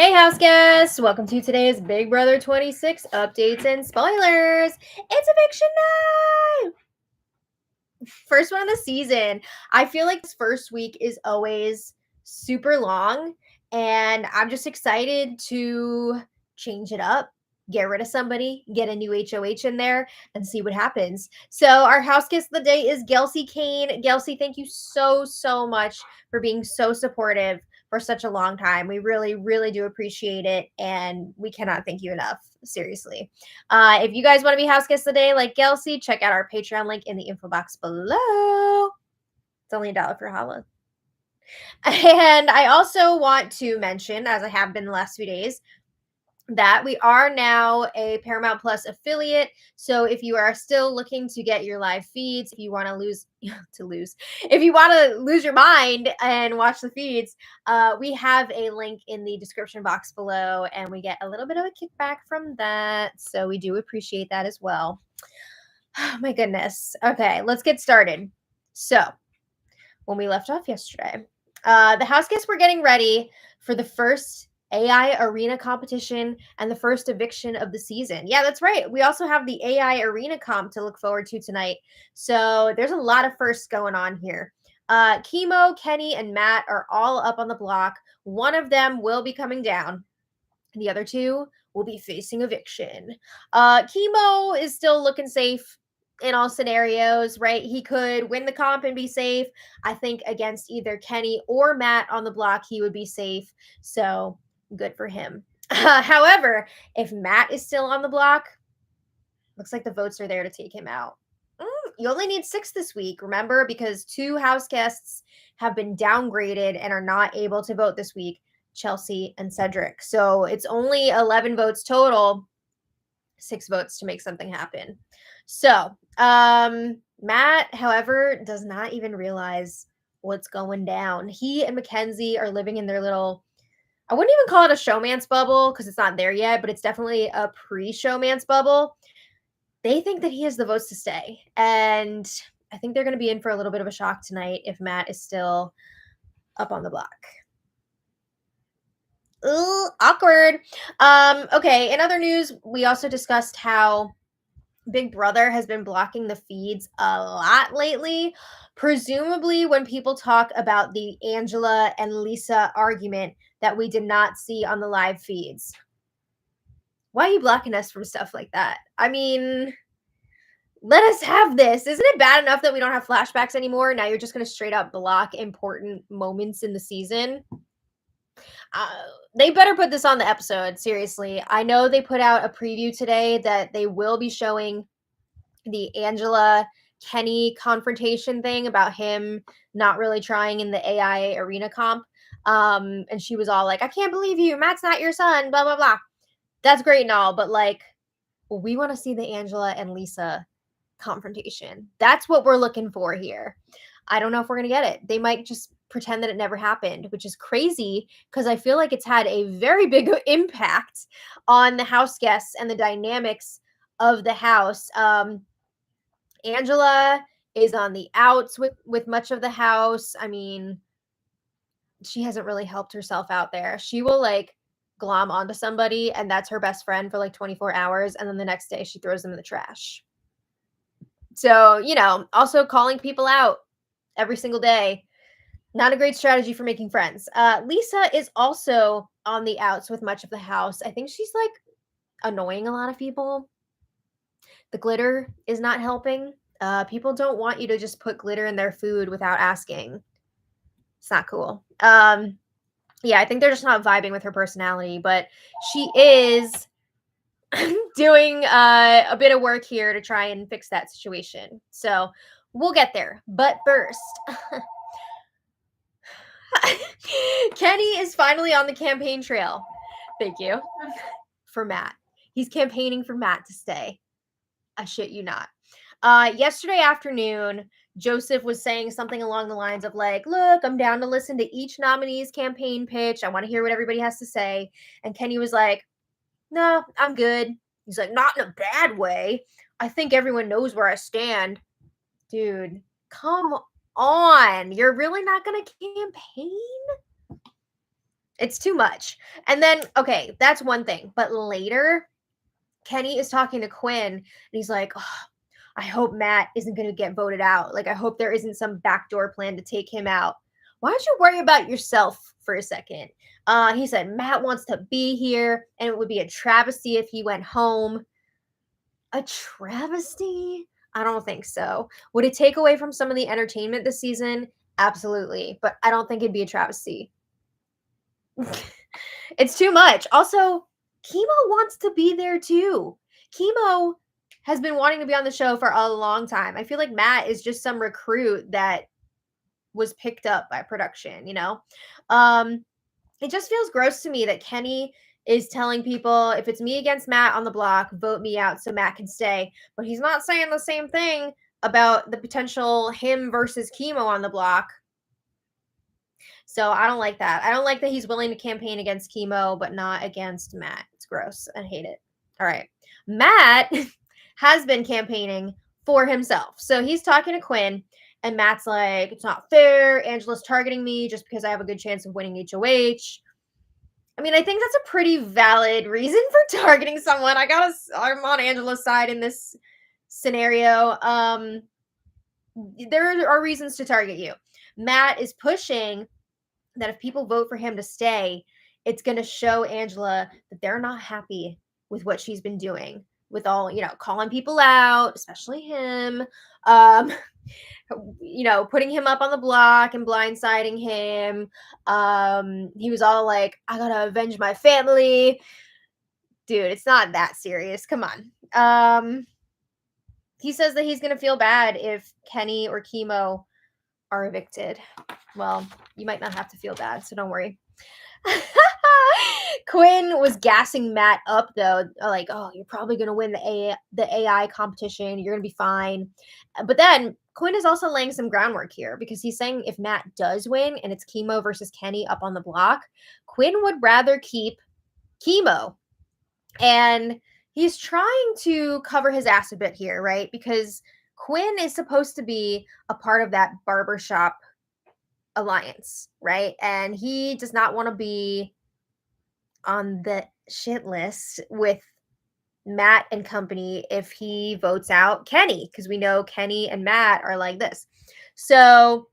Hey house guests, welcome to today's Big Brother 26 updates and spoilers. It's eviction night! First one of the season. I feel like this first week is always super long, and I'm just excited to change it up, get rid of somebody, get a new HOH in there, and see what happens. So our house guest of the day is Chelsie Kane. Chelsie, thank you so much for being so supportive for such a long time. We really do appreciate it, and we cannot thank you enough. Seriously. If you guys want to be house guests today, like Chelsie, check out our Patreon link in the info box below. It's only $1 for holla. And I also want to mention, as I have been the last few days, that we are now a Paramount Plus affiliate. So if you are still looking to get your live feeds, if you want to if you want to lose your mind and watch the feeds, we have a link in the description box below, and we get a little bit of a kickback from that. So we do appreciate that as well. Oh my goodness. Okay, let's get started. So when we left off yesterday, the house guests were getting ready for the first AI arena competition and the first eviction of the season. Yeah, that's right. We also have the AI arena comp to look forward to tonight. So there's a lot of firsts going on here. Chemo, Kenny, and Matt are all up on the block. One of them will be coming down. The other two will be facing eviction. Chemo is still looking safe in all scenarios, right? He could win the comp and be safe. I think against either Kenny or Matt on the block, he would be safe. So good for him. However, if Matt is still on the block, looks like the votes are there to take him out. You only need 6 this week, remember, because 2 house guests have been downgraded and are not able to vote this week, Chelsie and Cedric. So it's only 11 votes total, 6 votes to make something happen. So Matt, however, does not even realize what's going down. He and Mackenzie are living in their little, I wouldn't even call it a showman's bubble because it's not there yet, but it's definitely a pre-showman's bubble. They think that he has the votes to stay, and I think they're going to be in for a little bit of a shock tonight if Matt is still up on the block. Ooh, awkward. Okay, in other news, we also discussed how Big Brother has been blocking the feeds a lot lately, presumably when people talk about the Angela and Lisa argument that we did not see on the live feeds. Why are you blocking us from stuff like that? I mean, let us have this. Isn't it bad enough that we don't have flashbacks anymore? Now you're just going to straight up block important moments in the season. They better put this on the episode, seriously. I know they put out a preview today that they will be showing the Angela Kenny confrontation thing about him not really trying in the AI arena comp. And she was all like, I can't believe you. Matt's not your son, blah, blah, blah. That's great and all, but like, we want to see the Angela and Lisa confrontation. That's what we're looking for here. I don't know if we're going to get it. They might just pretend that it never happened, which is crazy because I feel like it's had a very big impact on the house guests and the dynamics of the house. Angela is on the outs with much of the house. I mean, she hasn't really helped herself out there. She will like glom onto somebody and that's her best friend for like 24 hours. And then the next day she throws them in the trash. So, you know, also calling people out every single day. Not a great strategy for making friends. Lisa is also on the outs with much of the house. I think she's like annoying a lot of people. The glitter is not helping. People don't want you to just put glitter in their food without asking. It's not cool. Yeah, I think they're just not vibing with her personality, but she is doing a bit of work here to try and fix that situation. So we'll get there. But first, Kenny is finally on the campaign trail. Thank you. For Matt. He's campaigning for Matt to stay. I shit you not. Yesterday afternoon, Joseph was saying something along the lines of like, look, I'm down to listen to each nominee's campaign pitch. I want to hear what everybody has to say. And Kenny was like, no, I'm good. He's like, not in a bad way. I think everyone knows where I stand. Dude, come on. You're really not going to campaign? It's too much. And then, okay, that's one thing. But later, Kenny is talking to Quinn and he's like, oh, I hope Matt isn't going to get voted out. Like, I hope there isn't some backdoor plan to take him out. Why don't you worry about yourself for a second? He said Matt wants to be here and it would be a travesty if he went home. A travesty? I don't think so. Would it take away from some of the entertainment this season? Absolutely. But I don't think it'd be a travesty. It's too much. Also, Chemo wants to be there too. Chemo has been wanting to be on the show for a long time. I feel like Matt is just some recruit that was picked up by production, you know? It just feels gross to me that Kenny is telling people if it's me against Matt on the block, vote me out so Matt can stay. But he's not saying the same thing about the potential him versus Chemo on the block. So I don't like that. I don't like that he's willing to campaign against Chemo, but not against Matt. It's gross. I hate it. All right. Matt has been campaigning for himself. So he's talking to Quinn, and Matt's like, it's not fair. Angela's targeting me just because I have a good chance of winning HOH. I mean, I think that's a pretty valid reason for targeting someone. I'm on Angela's side in this scenario. There are reasons to target you. Matt is pushing that if people vote for him to stay, it's going to show Angela that they're not happy with what she's been doing with all, calling people out, especially him, putting him up on the block and blindsiding him. He was all like, I got to avenge my family. Dude, it's not that serious. Come on. He says that he's going to feel bad if Kenny or Chemo are evicted. Well, you might not have to feel bad, so don't worry. Quinn was gassing Matt up though, like, oh, you're probably gonna win the AI competition. You're gonna be fine. But then Quinn is also laying some groundwork here because he's saying if Matt does win and it's Chemo versus Kenny up on the block, Quinn would rather keep Chemo. And he's trying to cover his ass a bit here, right? Because Quinn is supposed to be a part of that barbershop alliance, right? And he does not want to be on the shit list with Matt and company if he votes out Kenny, because we know Kenny and Matt are like this. So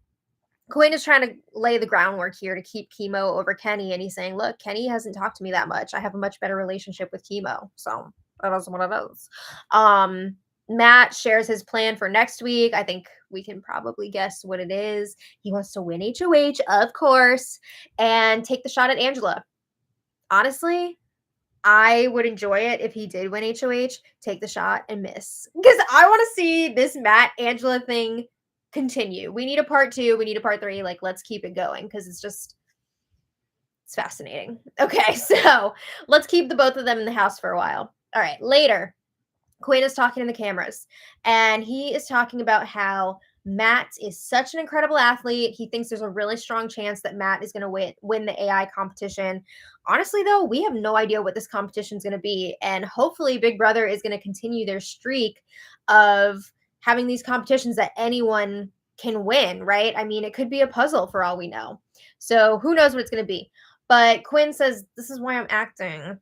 Quinn is trying to lay the groundwork here to keep Chemo over Kenny, and he's saying, look, Kenny hasn't talked to me that much. I have a much better relationship with Chemo. So that is one of those. Matt shares his plan for next week. I think we can probably guess what it is. He wants to win HOH, of course, and take the shot at Angela. Honestly, I would enjoy it if he did win HOH, take the shot and miss. Because I want to see this Matt Angela thing continue. We need a part 2. We need a part 3. Like, let's keep it going because it's fascinating. Okay, so let's keep the both of them in the house for a while. All right, later. Quinn is talking to the cameras, and he is talking about how Matt is such an incredible athlete. He thinks there's a really strong chance that Matt is going to win the AI competition. Honestly, though, we have no idea what this competition is going to be, and hopefully Big Brother is going to continue their streak of having these competitions that anyone can win, right? I mean, it could be a puzzle for all we know. So who knows what it's going to be. But Quinn says, this is why I'm acting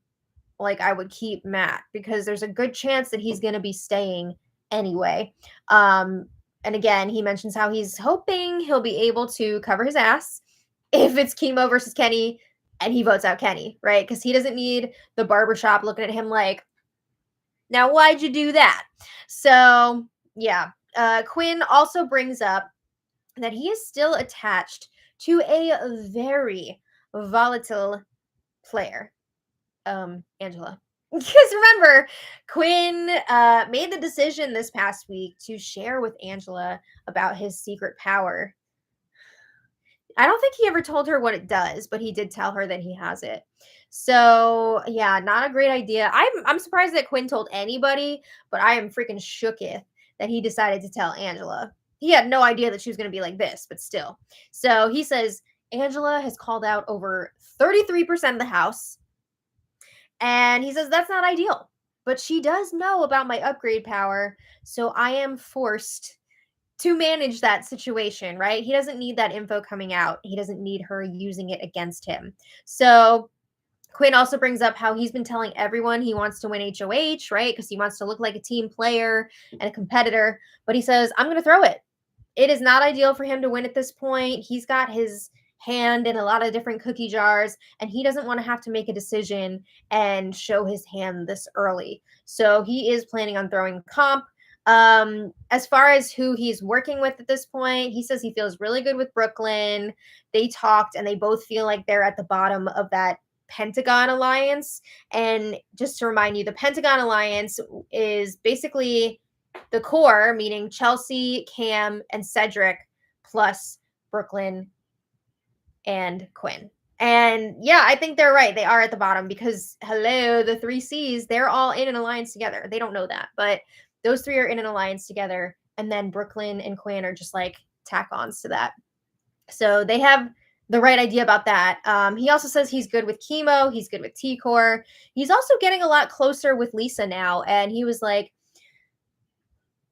like I would keep Matt, because there's a good chance that he's going to be staying anyway. And again, he mentions how he's hoping he'll be able to cover his ass if it's Chemo versus Kenny and he votes out Kenny, right? Because he doesn't need the barbershop looking at him like, now why'd you do that? So yeah, Quinn also brings up that he is still attached to a very volatile player. Angela. Because remember, Quinn made the decision this past week to share with Angela about his secret power. I don't think he ever told her what it does, but he did tell her that he has it. So yeah, not a great idea. I'm surprised that Quinn told anybody, but I am freaking shooketh that he decided to tell Angela. He had no idea that she was going to be like this, but still. So he says Angela has called out over 33% of the house. And he says, that's not ideal, but she does know about my upgrade power. So I am forced to manage that situation, right? He doesn't need that info coming out. He doesn't need her using it against him. So Quinn also brings up how he's been telling everyone he wants to win HOH, right? Because he wants to look like a team player and a competitor. But he says, I'm going to throw it. It is not ideal for him to win at this point. He's got his hand in a lot of different cookie jars, and he doesn't want to have to make a decision and show his hand this early. So he is planning on throwing comp. As far as who he's working with at this point, he says he feels really good with Brooklyn. They talked, and they both feel like they're at the bottom of that Pentagon Alliance. And just to remind you, the Pentagon Alliance is basically the core, meaning Chelsie, Cam, and Cedric, plus Brooklyn and Quinn. And yeah, I think they're right. They are at the bottom because, hello, the 3Cs, they're all in an alliance together. They don't know that, but those three are in an alliance together. And then Brooklyn and Quinn are just like tack-ons to that. So they have the right idea about that. He also says he's good with chemo. He's good with T-Core. He's also getting a lot closer with Lisa now. And he was like,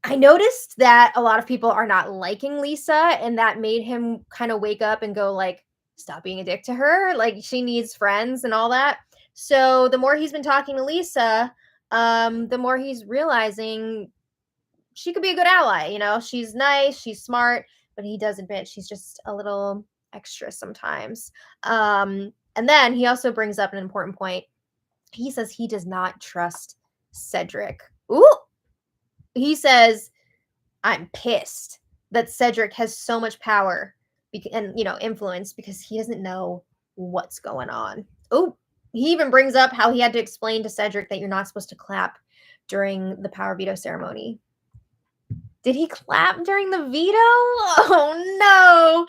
I noticed that a lot of people are not liking Lisa, and that made him kind of wake up and go like, stop being a dick to her. Like, she needs friends and all that. So the more he's been talking to Lisa, the more he's realizing she could be a good ally. You know, she's nice, she's smart, but he does admit she's just a little extra sometimes. And then he also brings up an important point. He says he does not trust Cedric. Ooh. He says, I'm pissed that Cedric has so much power and, influence because he doesn't know what's going on. Oh, he even brings up how he had to explain to Cedric that you're not supposed to clap during the power veto ceremony. Did he clap during the veto? Oh, no.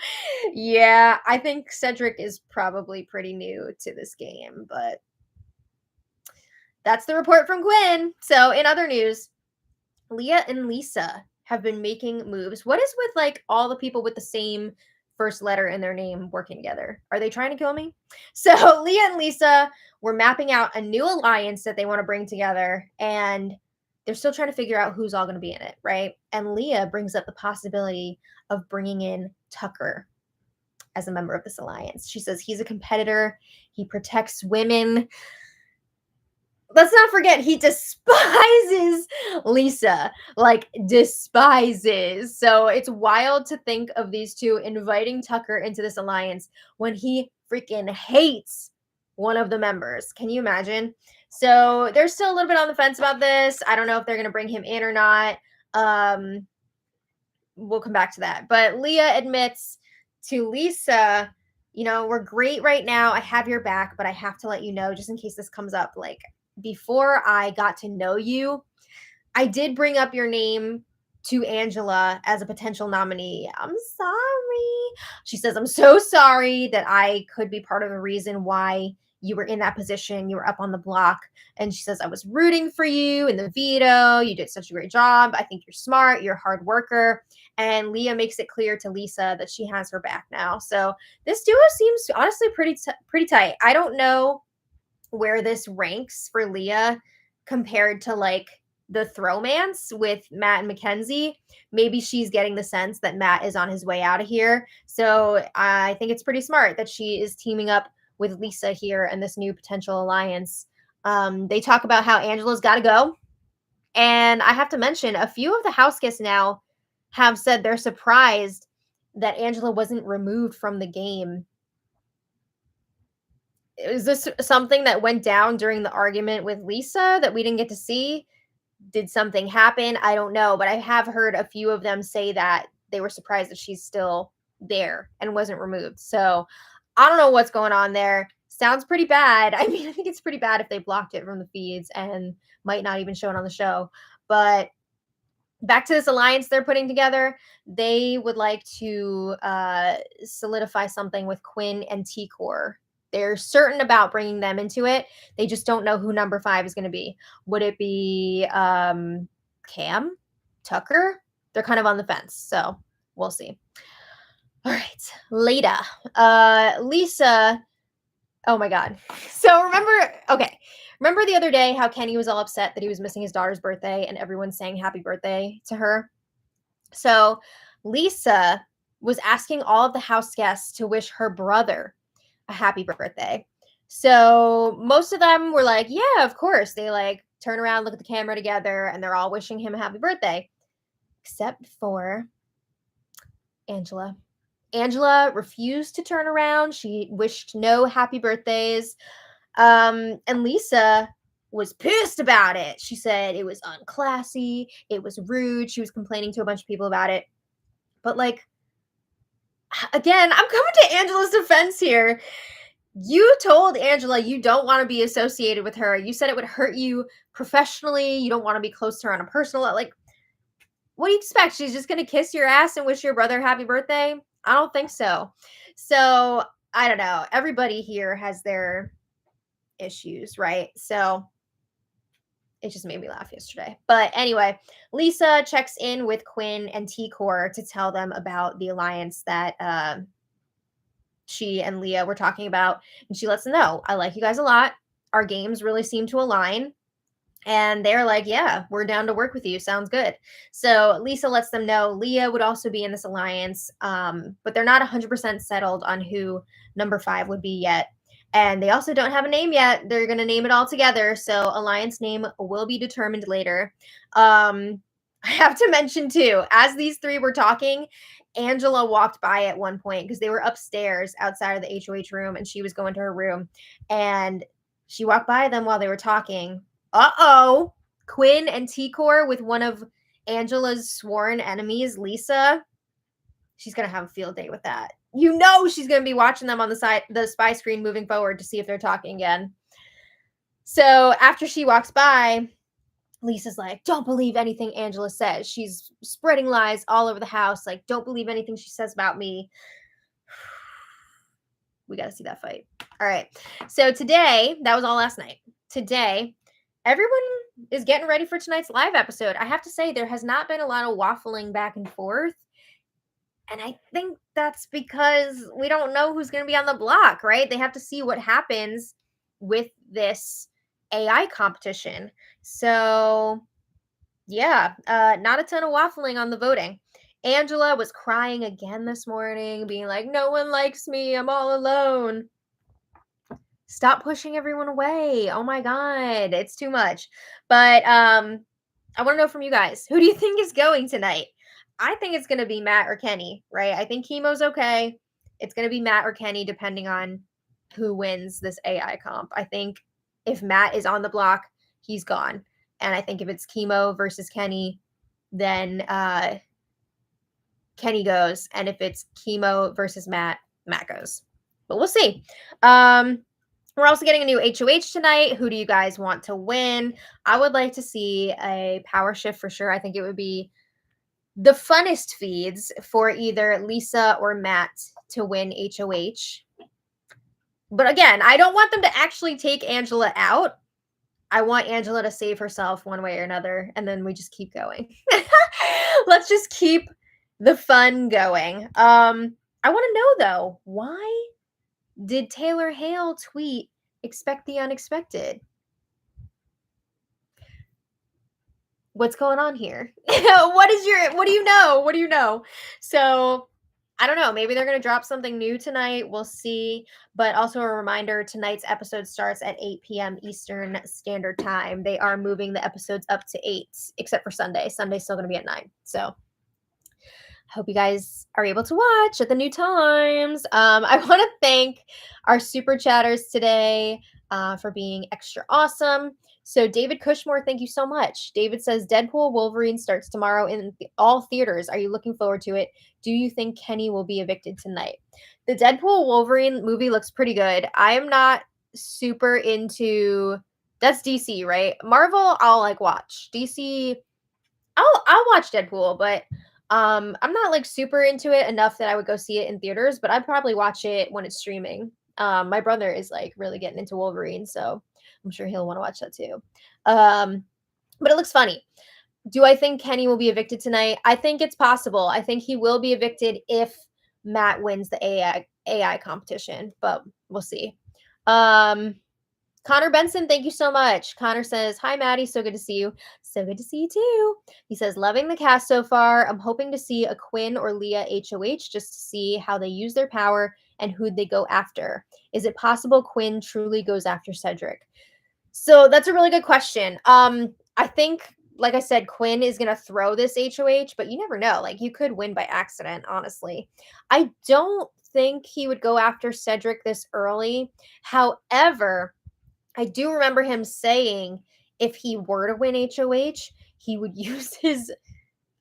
Yeah, I think Cedric is probably pretty new to this game, but that's the report from Quinn. So in other news, Leah and Lisa have been making moves. What is with like all the people with the same first letter in their name working together? Are they trying to kill me? So Leah and Lisa were mapping out a new alliance that they want to bring together, and they're still trying to figure out who's all going to be in it, right? And Leah brings up the possibility of bringing in Tucker as a member of this alliance. She says he's a competitor. He protects women. Let's not forget, he despises Lisa, like despises. So it's wild to think of these two inviting Tucker into this alliance when he freaking hates one of the members. Can you imagine? So they're still a little bit on the fence about this. I don't know if they're going to bring him in or not. We'll come back to that. But Leah admits to Lisa, we're great right now. I have your back, but I have to let you know, just in case this comes up, like, before I got to know you, I did bring up your name to Angela as a potential nominee. I'm sorry. She says, I'm so sorry that I could be part of the reason why you were in that position. You were up on the block. And she says, I was rooting for you in the veto. You did such a great job. I think you're smart. You're a hard worker. And Leah makes it clear to Lisa that she has her back now. So this duo seems honestly pretty tight. I don't know where this ranks for Leah compared to like the throwmance with Matt and Mackenzie. Maybe she's getting the sense that Matt is on his way out of here. So I think it's pretty smart that she is teaming up with Lisa here and this new potential alliance. They talk about how Angela's got to go. And I have to mention, a few of the house guests now have said they're surprised that Angela wasn't removed from the game. Is this something that went down during the argument with Lisa that we didn't get to see? Did something happen? I don't know, but I have heard a few of them say that they were surprised that she's still there and wasn't removed. So I don't know what's going on there. Sounds pretty bad. I mean, I think it's pretty bad if they blocked it from the feeds and might not even show it on the show. But back to this alliance they're putting together. They would like to solidify something with Quinn and T-Core. They're certain about bringing them into it. They just don't know who number 5 is going to be. Would it be Cam? Tucker? They're kind of on the fence, so we'll see. All right, later. Lisa. Oh my God. So remember the other day how Kenny was all upset that he was missing his daughter's birthday and everyone sang happy birthday to her? So Lisa was asking all of the house guests to wish her brother a happy birthday. So most of them were like, yeah, of course. They like turn around, look at the camera together, and they're all wishing him a happy birthday, except for Angela. Angela refused to turn around. She wished no happy birthdays. And Lisa was pissed about it. She said it was unclassy, it was rude. She was complaining to a bunch of people about it. But like, again, I'm coming to Angela's defense here. You told Angela you don't want to be associated with her. You said it would hurt you professionally. You don't want to be close to her on a personal level. Like, what do you expect? She's just gonna kiss your ass and wish your brother happy birthday? I don't think so. So I don't know. Everybody here has their issues, right? So it just made me laugh yesterday. But anyway, Lisa checks in with Quinn and T-Core to tell them about the alliance that she and Leah were talking about. And she lets them know, I like you guys a lot. Our games really seem to align. And they're like, yeah, we're down to work with you. Sounds good. So Lisa lets them know Leah would also be in this alliance, but they're not 100% settled on who number 5 would be yet. And they also don't have a name yet. They're going to name it all together. So alliance name will be determined later. I have to mention too, as these three were talking, Angela walked by at one point because they were upstairs outside of the HOH room and she was going to her room. And she walked by them while they were talking. Uh-oh. Quinn and T-Core with one of Angela's sworn enemies, Lisa. She's going to have a field day with that. You know she's going to be watching them on the spy screen moving forward to see if they're talking again. So after she walks by, Lisa's like, don't believe anything Angela says. She's spreading lies all over the house. Like, don't believe anything she says about me. We got to see that fight. All right. So today, that was all last night. Today, everyone is getting ready for tonight's live episode. I have to say, there has not been a lot of waffling back and forth. And I think that's because we don't know who's going to be on the block, right? They have to see what happens with this AI competition. So, yeah, not a ton of waffling on the voting. Angela was crying again this morning, being like, no one likes me. I'm all alone. Stop pushing everyone away. Oh my God, it's too much. But I want to know from you guys, who do you think is going tonight? I think it's going to be Matt or Kenny, right? I think Chemo's okay. It's going to be Matt or Kenny, depending on who wins this AI comp. I think if Matt is on the block, he's gone. And I think if it's Chemo versus Kenny, then Kenny goes. And if it's Chemo versus Matt, Matt goes. But we'll see. We're also getting a new HOH tonight. Who do you guys want to win? I would like to see a power shift for sure. I think it would be the funnest feeds for either Lisa or Matt to win HOH. But again, I don't want them to actually take Angela out. I want Angela to save herself one way or another, and then we just keep going. Let's just keep the fun going. I want to know, though, why did Taylor Hale tweet, expect the unexpected? What's going on here? What do you know? So I don't know. Maybe they're going to drop something new tonight. We'll see. But also a reminder, tonight's episode starts at 8 p.m. Eastern Standard Time. They are moving the episodes up to 8, except for Sunday. Sunday's still going to be at 9. So hope you guys are able to watch at the new times. I want to thank our super chatters today for being extra awesome. So David Cushmore, thank you so much. David says, Deadpool Wolverine starts tomorrow in all theaters. Are you looking forward to it? Do you think Kenny will be evicted tonight? The Deadpool Wolverine movie looks pretty good. I am not super into, that's DC, right? Marvel, I'll like watch. DC, I'll watch Deadpool, but I'm not like super into it enough that I would go see it in theaters, but I'd probably watch it when it's streaming. My brother is like really getting into Wolverine, so I'm sure he'll want to watch that too. But it looks funny. Do I think Kenny will be evicted tonight? I think it's possible. I think he will be evicted if Matt wins the AI competition, but we'll see. Connor Benson, thank you so much. Connor says, "Hi, Maddie. So good to see you." So good to see you too. He says, "Loving the cast so far. I'm hoping to see a Quinn or Leah HOH just to see how they use their power and who they go after. Is it possible Quinn truly goes after Cedric?" So that's a really good question. I think, like I said, Quinn is gonna throw this HOH, but you never know. Like, you could win by accident, honestly. I don't think he would go after Cedric this early. However, I do remember him saying if he were to win HOH, he would use his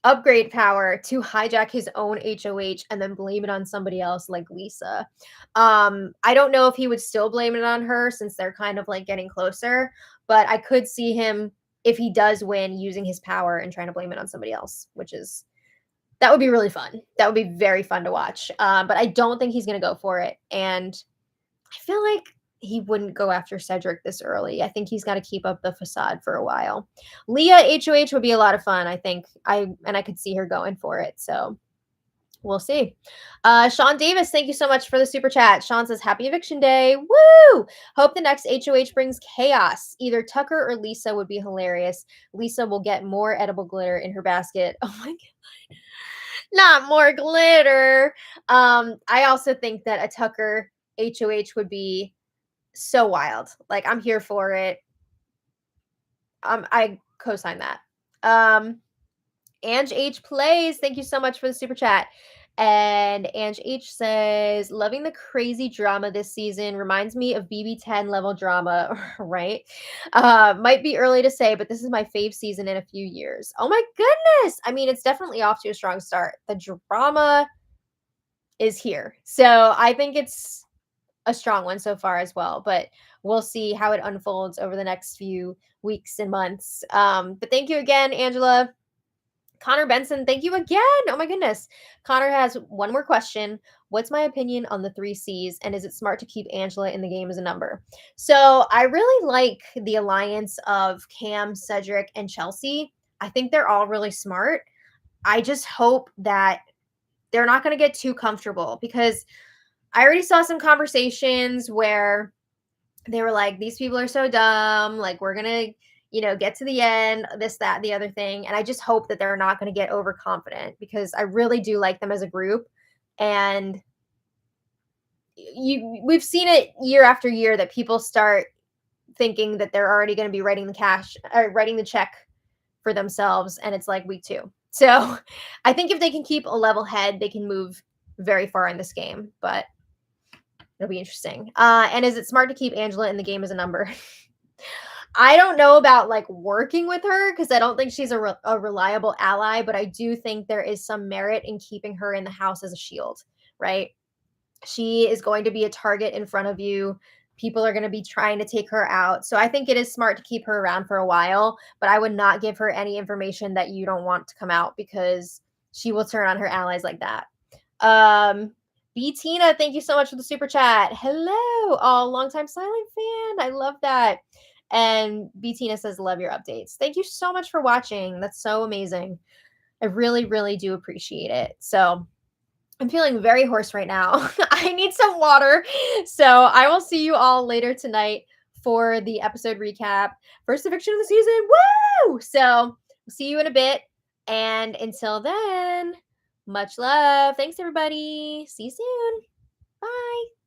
upgrade power to hijack his own HOH and then blame it on somebody else like Lisa. I don't know if he would still blame it on her since they're kind of like getting closer, but I could see him, if he does win, using his power and trying to blame it on somebody else, which is, that would be really fun. That would be very fun to watch. But I don't think he's going to go for it. And I feel like he wouldn't go after Cedric this early. I think he's got to keep up the facade for a while. Leah HOH would be a lot of fun, I think. I could see her going for it. So we'll see. Sean Davis, thank you so much for the super chat. Sean says, "Happy Eviction Day. Woo! Hope the next HOH brings chaos. Either Tucker or Lisa would be hilarious. Lisa will get more edible glitter in her basket." Oh my God. Not more glitter. I also think that a Tucker HOH would be so wild. Like, I'm here for it. I co-sign that. Ange H plays. Thank you so much for the super chat. And Ange H says, "Loving the crazy drama this season. Reminds me of BB10 level drama," right? Might be early to say, but this is my fave season in a few years. Oh my goodness. I mean, it's definitely off to a strong start. The drama is here. So I think it's a strong one so far as well, but we'll see how it unfolds over the next few weeks and months. But thank you again, Angela. Connor Benson, thank you again. Oh my goodness. Connor has one more question. What's my opinion on the 3Cs, and is it smart to keep Angela in the game as a number? So I really like the alliance of Cam, Cedric, and Chelsie. I think they're all really smart. I just hope that they're not going to get too comfortable, because I already saw some conversations where they were like, "These people are so dumb. Like, we're going to, get to the end, this, that, the other thing." And I just hope that they're not going to get overconfident, because I really do like them as a group. And we've seen it year after year that people start thinking that they're already going to be writing the check for themselves. And it's like week 2. So I think if they can keep a level head, they can move very far in this game, but it'll be interesting. And is it smart to keep Angela in the game as a number? I don't know about like working with her, because I don't think she's a reliable ally, but I do think there is some merit in keeping her in the house as a shield, right? She is going to be a target in front of you. People are going to be trying to take her out. So I think it is smart to keep her around for a while, but I would not give her any information that you don't want to come out, because she will turn on her allies like that. B Tina, thank you so much for the super chat. Hello. Oh, longtime silent fan. I love that. And B Tina says, "Love your updates." Thank you so much for watching. That's so amazing. I really, really do appreciate it. So I'm feeling very hoarse right now. I need some water. So I will see you all later tonight for the episode recap. First eviction of the season. Woo! So we'll see you in a bit. And until then, much love. Thanks, everybody. See you soon. Bye.